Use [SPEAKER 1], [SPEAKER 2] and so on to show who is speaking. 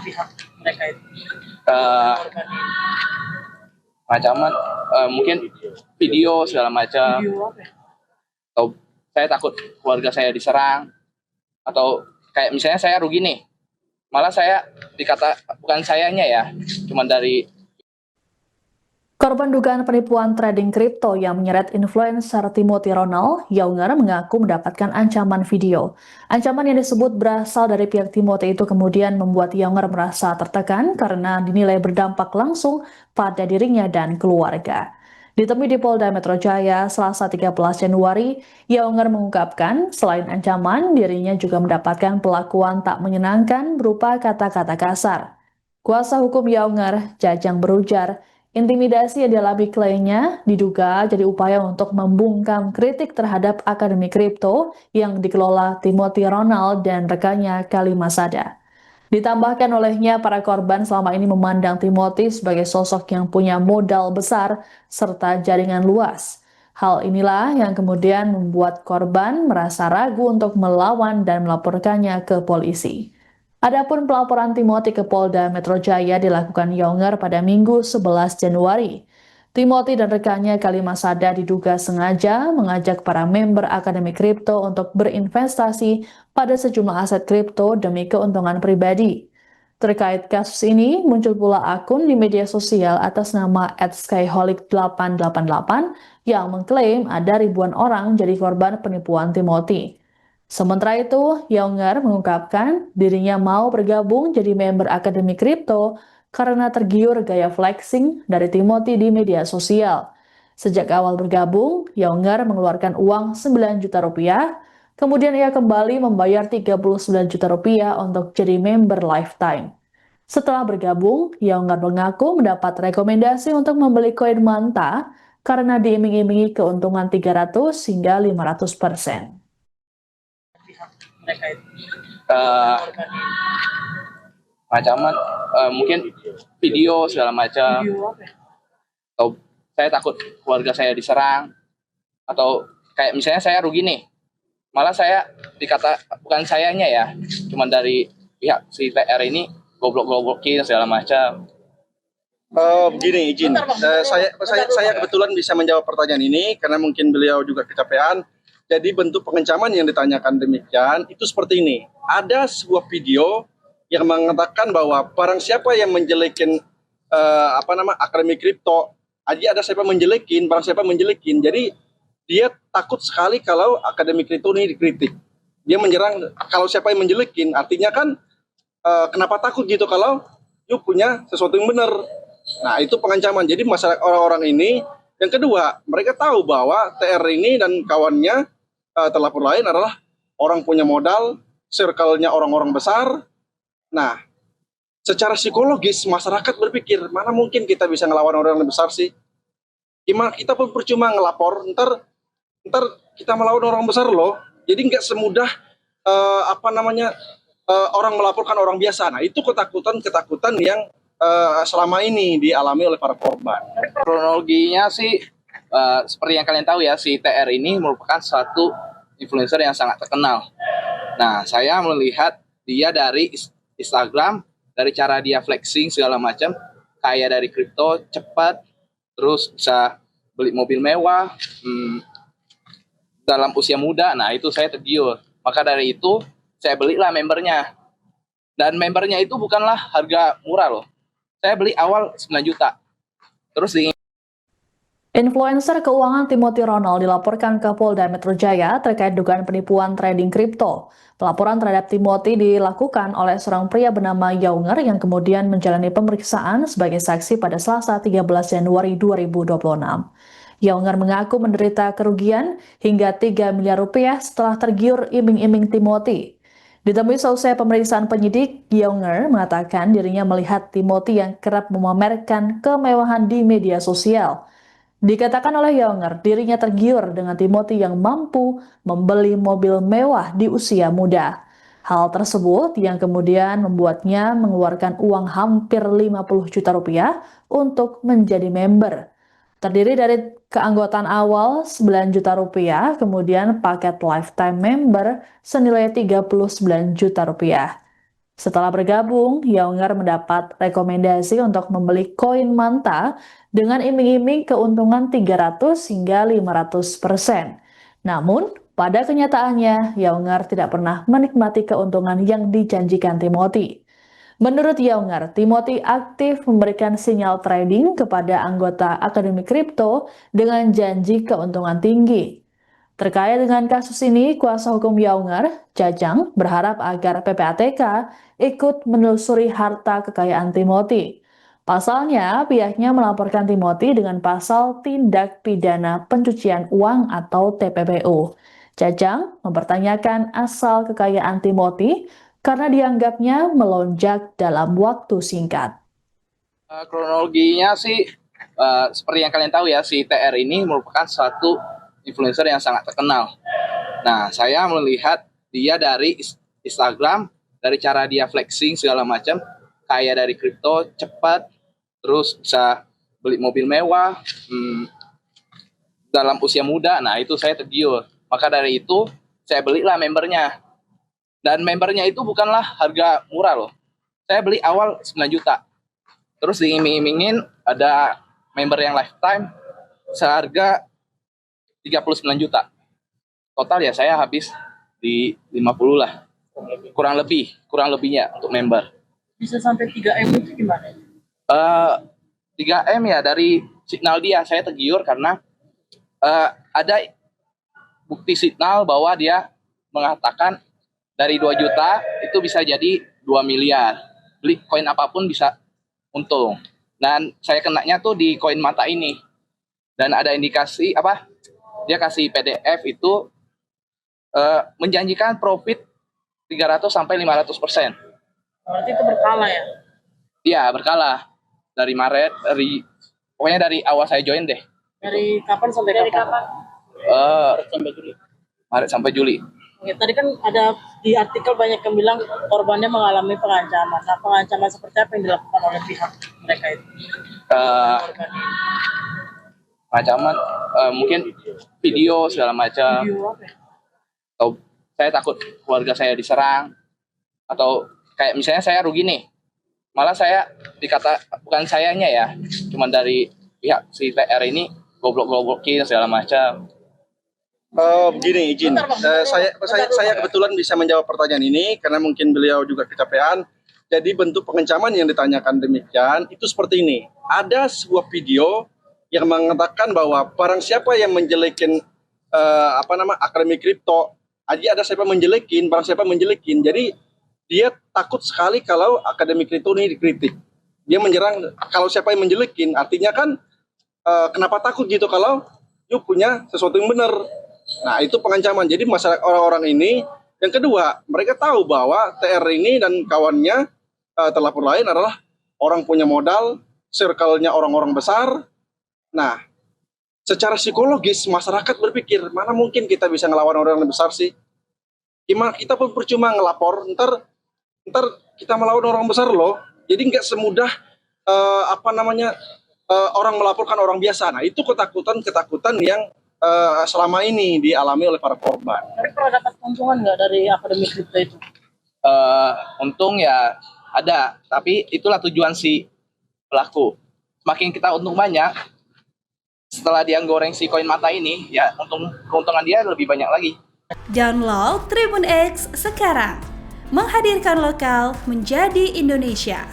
[SPEAKER 1] pihak mereka itu?
[SPEAKER 2] Eh, Ancaman mungkin video segala macam,
[SPEAKER 1] Video apa ya?
[SPEAKER 2] atau saya takut keluarga saya diserang, atau kayak misalnya saya rugi nih, malah saya dikata, bukan sayanya ya, cuman dari
[SPEAKER 3] Korban dugaan penipuan trading kripto yang menyeret influencer Timothy Ronald, Younger mengaku mendapatkan ancaman video. Ancaman yang disebut berasal dari pihak Timothy itu kemudian membuat Younger merasa tertekan karena dinilai berdampak langsung pada dirinya dan keluarga. Ditemui di Polda Metro Jaya Selasa 13 Januari, Younger mengungkapkan selain ancaman, dirinya juga mendapatkan perlakuan tak menyenangkan berupa kata-kata kasar. Kuasa hukum Younger, Jajang, berujar, intimidasi yang dialami kliennya diduga jadi upaya untuk membungkam kritik terhadap akademi kripto yang dikelola Timothy Ronald dan rekannya Kalimasada. Ditambahkan olehnya, para korban selama ini memandang Timothy sebagai sosok yang punya modal besar serta jaringan luas. Hal inilah yang kemudian membuat korban merasa ragu untuk melawan dan melaporkannya ke polisi. Adapun pelaporan Timothy ke Polda Metro Jaya dilakukan Younger pada Minggu 11 Januari. Timothy dan rekannya Kalimasada diduga sengaja mengajak para member Akademi Kripto untuk berinvestasi pada sejumlah aset kripto demi keuntungan pribadi. Terkait kasus ini, muncul pula akun di media sosial atas nama @skyholic888 yang mengklaim ada ribuan orang jadi korban penipuan Timothy. Sementara itu, Younger mengungkapkan dirinya mau bergabung jadi member Akademi Kripto karena tergiur gaya flexing dari Timothy di media sosial. Sejak awal bergabung, Younger mengeluarkan uang 9 juta rupiah, kemudian ia kembali membayar 39 juta rupiah untuk jadi member lifetime. Setelah bergabung, Younger mengaku mendapat rekomendasi untuk membeli koin Manta karena diiming-imingi keuntungan 300 hingga 500%.
[SPEAKER 1] Mereka itu
[SPEAKER 2] ancaman mungkin video segala macam,
[SPEAKER 1] video apa ya?
[SPEAKER 2] atau saya takut keluarga saya diserang, atau kayak misalnya saya rugi nih, malah saya dikata, bukan sayanya ya, cuman dari pihak si TR ini goblok-goblokin segala macam.
[SPEAKER 4] Begini, izin. Saya kebetulan bisa menjawab pertanyaan ini karena mungkin beliau juga kecapean. Jadi bentuk pengancaman yang ditanyakan demikian itu seperti ini. Ada sebuah video yang mengatakan bahwa barang siapa yang menjelekin akademi kripto, ada siapa menjelekin, barang siapa menjelekin. Jadi dia takut sekali kalau akademi kripto ini dikritik. Dia menyerang kalau siapa yang menjelekin, artinya kan kenapa takut gitu kalau you punya sesuatu yang benar. Nah, itu pengancaman. Jadi masyarakat orang-orang ini, yang kedua, mereka tahu bahwa TR ini dan kawannya terlapor lain adalah orang punya modal, circle-nya orang-orang besar. Nah, secara psikologis masyarakat berpikir, mana mungkin kita bisa ngelawan orang yang besar sih? Gimana kita pun percuma ngelapor, ntar kita melawan orang besar loh. Jadi nggak semudah orang melaporkan orang biasa. Nah, itu ketakutan yang selama ini dialami oleh para korban.
[SPEAKER 2] Kronologinya sih seperti yang kalian tahu ya, si TR ini merupakan suatu influencer yang sangat terkenal. Nah, saya melihat dia dari Instagram, dari cara dia flexing segala macam, kaya dari kripto, cepat, terus bisa beli mobil mewah dalam usia muda. Nah, itu saya tergiur. Maka dari itu, saya belilah membernya. Dan membernya itu bukanlah harga murah loh. Saya beli awal 9 juta. Terus
[SPEAKER 3] Influencer keuangan Timothy Ronald dilaporkan ke Polda Metro Jaya terkait dugaan penipuan trading kripto. Pelaporan terhadap Timothy dilakukan oleh seorang pria bernama Younger yang kemudian menjalani pemeriksaan sebagai saksi pada Selasa 13 Januari 2026. Younger mengaku menderita kerugian hingga 3 miliar rupiah setelah tergiur iming-iming Timothy. Ditemui selesai pemeriksaan penyidik, Younger mengatakan dirinya melihat Timothy yang kerap memamerkan kemewahan di media sosial. Dikatakan oleh Younger, dirinya tergiur dengan Timothy yang mampu membeli mobil mewah di usia muda. Hal tersebut yang kemudian membuatnya mengeluarkan uang hampir 50 juta rupiah untuk menjadi member. Terdiri dari keanggotaan awal 9 juta rupiah, kemudian paket lifetime member senilai 39 juta rupiah. Setelah bergabung, Younger mendapat rekomendasi untuk membeli koin Manta dengan iming-iming keuntungan 300 hingga 500%. Namun, pada kenyataannya, Younger tidak pernah menikmati keuntungan yang dijanjikan Timothy. Menurut Younger, Timothy aktif memberikan sinyal trading kepada anggota Akademi Kripto dengan janji keuntungan tinggi. Terkait dengan kasus ini, kuasa hukum Younger, Jajang, berharap agar PPATK ikut menelusuri harta kekayaan Timothy. Pasalnya, pihaknya melaporkan Timothy dengan pasal tindak pidana pencucian uang atau TPPU. Jajang mempertanyakan asal kekayaan Timothy karena dianggapnya melonjak dalam waktu singkat.
[SPEAKER 2] Kronologinya sih seperti yang kalian tahu ya, si TR ini merupakan suatu influencer yang sangat terkenal. Nah, saya melihat dia dari Instagram, dari cara dia flexing segala macam, kaya dari kripto, cepat, terus bisa beli mobil mewah dalam usia muda. Nah, itu saya tergiur. Maka dari itu, saya belilah membernya. Dan membernya itu bukanlah harga murah loh. Saya beli awal 9 juta. Terus diiming-imingin ada member yang lifetime seharga 39 juta. Total ya saya habis di 50 lah. Kurang lebihnya untuk member.
[SPEAKER 1] Bisa sampai 3M itu gimana?
[SPEAKER 2] 3M ya dari signal dia. Saya tergiur karena ada bukti signal bahwa dia mengatakan dari 2 juta itu bisa jadi 2 miliar. Beli koin apapun bisa untung. Dan saya kenanya tuh di koin Manta ini. Dan ada indikasi dia kasih PDF itu menjanjikan profit 300 sampai 500%.
[SPEAKER 1] Berarti itu berkala ya?
[SPEAKER 2] Iya, berkala. Dari Maret, pokoknya dari awal saya join deh.
[SPEAKER 1] Dari kapan sampai kapan?
[SPEAKER 2] Sampai Juli. Maret sampai Juli.
[SPEAKER 1] Oke, tadi kan ada di artikel banyak yang bilang korbannya mengalami pengancaman. Nah, pengancaman seperti apa yang dilakukan oleh pihak mereka itu?
[SPEAKER 2] Ancaman mungkin video segala macam.
[SPEAKER 1] Video apa ya?
[SPEAKER 2] Atau saya takut keluarga saya diserang, atau kayak misalnya saya rugi nih, malah saya dikata bukan sayanya ya, cuman dari pihak si TR ini goblok-goblokin segala macam.
[SPEAKER 4] Begini izin, saya kebetulan bisa menjawab pertanyaan ini karena mungkin beliau juga kecapean. Jadi bentuk pengancaman yang ditanyakan demikian itu seperti ini. Ada sebuah video yang mengatakan bahwa barang siapa yang menjelekin Akademi Kripto, ada siapa menjelekin, barang siapa menjelekin. Jadi dia takut sekali kalau Akademi Kripto ini dikritik. Dia menyerang kalau siapa yang menjelekin, artinya kan kenapa takut gitu kalau you punya sesuatu yang benar. Nah, itu pengancaman. Jadi masyarakat orang-orang ini, yang kedua, mereka tahu bahwa TR ini dan kawannya terlapor lain adalah orang punya modal, circle-nya orang-orang besar. Nah, secara psikologis masyarakat berpikir, mana mungkin kita bisa ngelawan orang yang besar sih? Gimana kita pun percuma ngelapor, ntar kita melawan orang besar loh. Jadi nggak semudah orang melaporkan orang biasa. Nah, itu ketakutan yang selama ini dialami oleh para korban.
[SPEAKER 1] Tapi pernah dapat keuntungan nggak dari Akademi Kripto itu?
[SPEAKER 2] Untung ya ada, tapi itulah tujuan si pelaku. Semakin kita untung banyak, setelah dia goreng si koin Manta ini, ya keuntungan dia lebih banyak lagi.
[SPEAKER 5] Download Tribun X sekarang, menghadirkan lokal menjadi Indonesia.